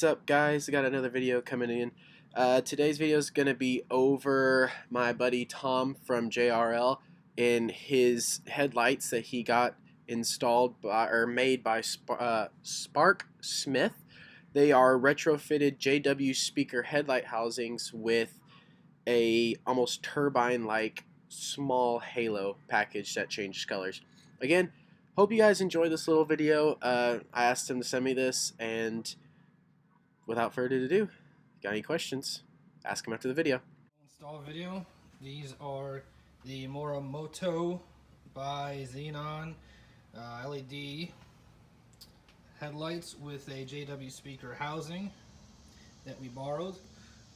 What's up, guys? I got another video coming in. Today's video is going to be over my buddy Tom from JRL and his headlights that he got installed by, or made by SparkSmith. They are retrofitted JW speaker headlight housings with a almost turbine-like small halo package that changes colors. Again, hope you guys enjoy this little video. I asked him to send me this, and without further ado, got any questions, ask him after the video. Install video. These are the Morimoto by Xenon LED headlights with a JW speaker housing that we borrowed.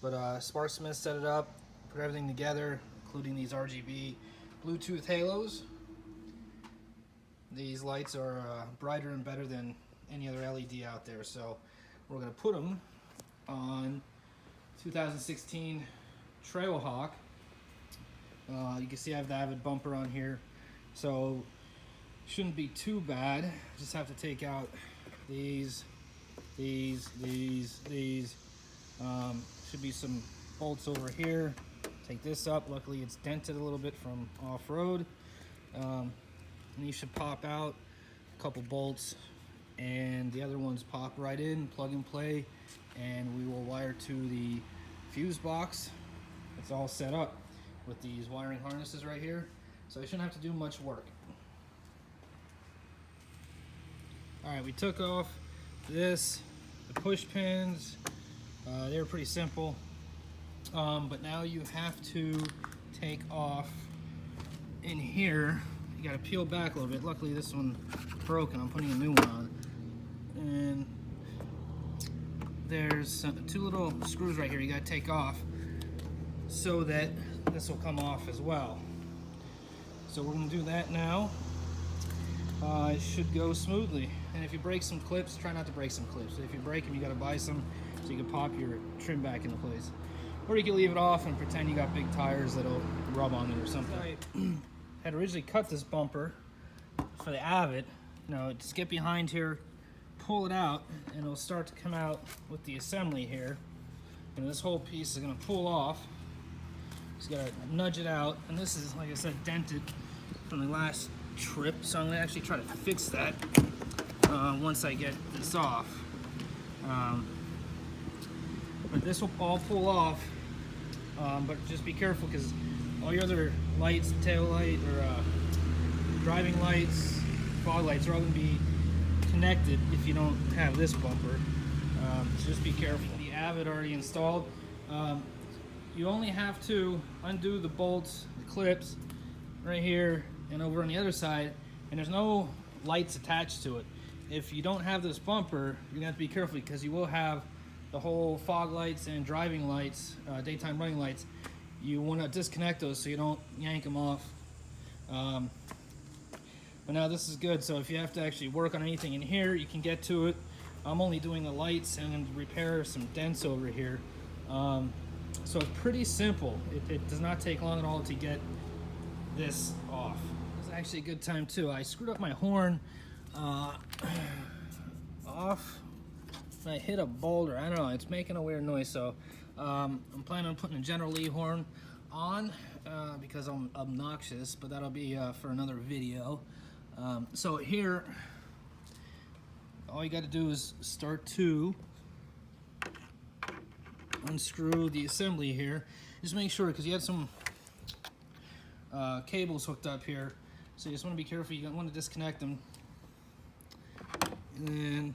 But SparkSmith set it up, put everything together, including these RGB Bluetooth halos. These lights are brighter and better than any other LED out there, so we're going to put them on 2016 Trailhawk. You can see I have the Avid bumper on here, so shouldn't be too bad. Just have to take out these. Should be some bolts over here. Take this up. Luckily it's dented a little bit from off-road. And these should pop out. A couple bolts, and the other ones pop right in, plug and play, and we will wire to the fuse box. It's all set up with these wiring harnesses right here, so I shouldn't have to do much work. Alright, we took off the push pins. They were pretty simple, but now you have to take off in here. You gotta peel back a little bit. Luckily this one broke and I'm putting a new one on. And there's two little screws right here you gotta take off so that this will come off as well. So we're gonna do that now. It should go smoothly. And if you break some clips, try not to break some clips. If you break them, you gotta buy some so you can pop your trim back into place. Or you can leave it off and pretend you got big tires that'll rub on it or something. I had originally cut this bumper for the Avid. Just get behind here, pull it out, and it'll start to come out with the assembly here. And this whole piece is gonna pull off. Just gotta nudge it out. And this is, like I said, dented from the last trip, so I'm gonna actually try to fix that once I get this off. But this will all pull off, but just be careful because all your other lights, tail light or driving lights, fog lights, are all going to be connected if you don't have this bumper. So just be careful. The Avid already installed. You only have to undo the bolts, the clips, right here and over on the other side, and there's no lights attached to it. If you don't have this bumper, you're going to have to be careful because you will have the whole fog lights and driving lights, daytime running lights. You want to disconnect those so you don't yank them off. But now this is good, so if you have to actually work on anything in here, you can get to it. I'm only doing the lights and repair some dents over here. So it's pretty simple. It does not take long at all to get this off. It's actually a good time too. I screwed up my horn off. I hit a boulder. I don't know, it's making a weird noise, so I'm planning on putting a General Lee horn on because I'm obnoxious, but that'll be for another video. So here, all you got to do is start to unscrew the assembly here. Just make sure, because you have some cables hooked up here, so you just want to be careful. You don't want to disconnect them. And then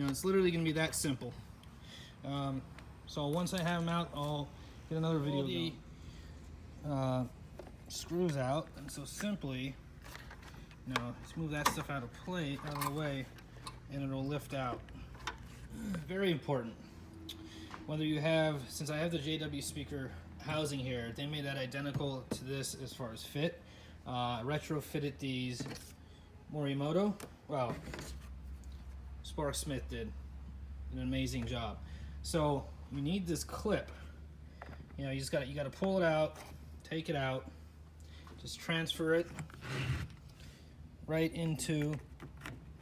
it's literally going to be that simple. So once I have them out, I'll get another video. The screws out, and so simply, just move that stuff out of the way, and it'll lift out. Very important. Whether you have, since I have the JW speaker housing here, they made that identical to this as far as fit. Retrofitted these Morimoto. Wow. SparkSmith did an amazing job. So you need this clip. You gotta pull it out, take it out, just transfer it right into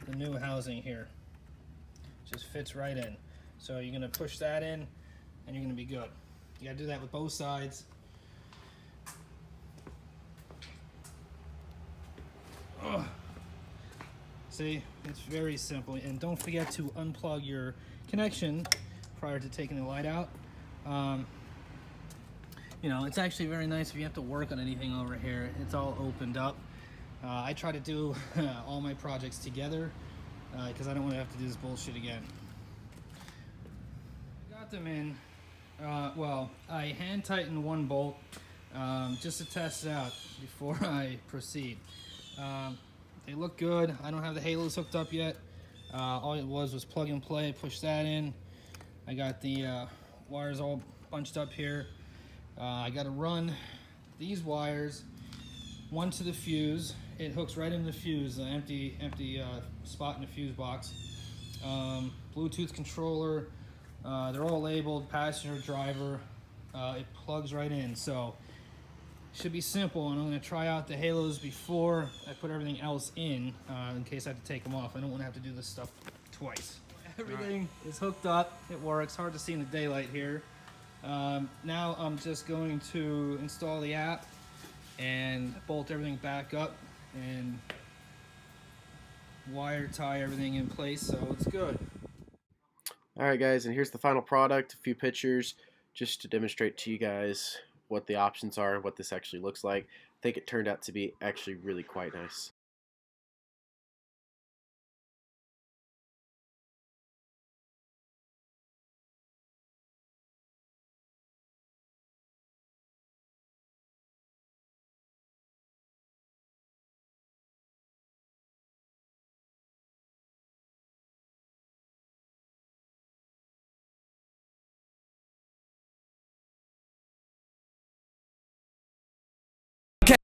the new housing here. Just fits right in. So you're gonna push that in and you're gonna be good. You gotta do that with both sides. Ugh. See, it's very simple. And don't forget to unplug your connection prior to taking the light out. You know, it's actually very nice if you have to work on anything over here. It's all opened up. I try to do all my projects together because I don't want to have to do this bullshit again. I got them in. Well, I hand tightened one bolt just to test it out before I proceed. They look good. I don't have the halos hooked up yet. All it was plug and play. Push that in. I got the wires all bunched up here. I got to run these wires, one to the fuse. It hooks right in the fuse, the empty spot in the fuse box. Bluetooth controller. They're all labeled passenger, driver. It plugs right in, so should be simple. And I'm going to try out the halos before I put everything else in case I have to take them off. I don't want to have to do this stuff twice. Everything is hooked up. It works. Hard to see in the daylight here. Now I'm just going to install the app and bolt everything back up and wire tie everything in place, so it's good. Alright guys, and here's the final product, a few pictures just to demonstrate to you guys what the options are and what this actually looks like. I think it turned out to be actually really quite nice.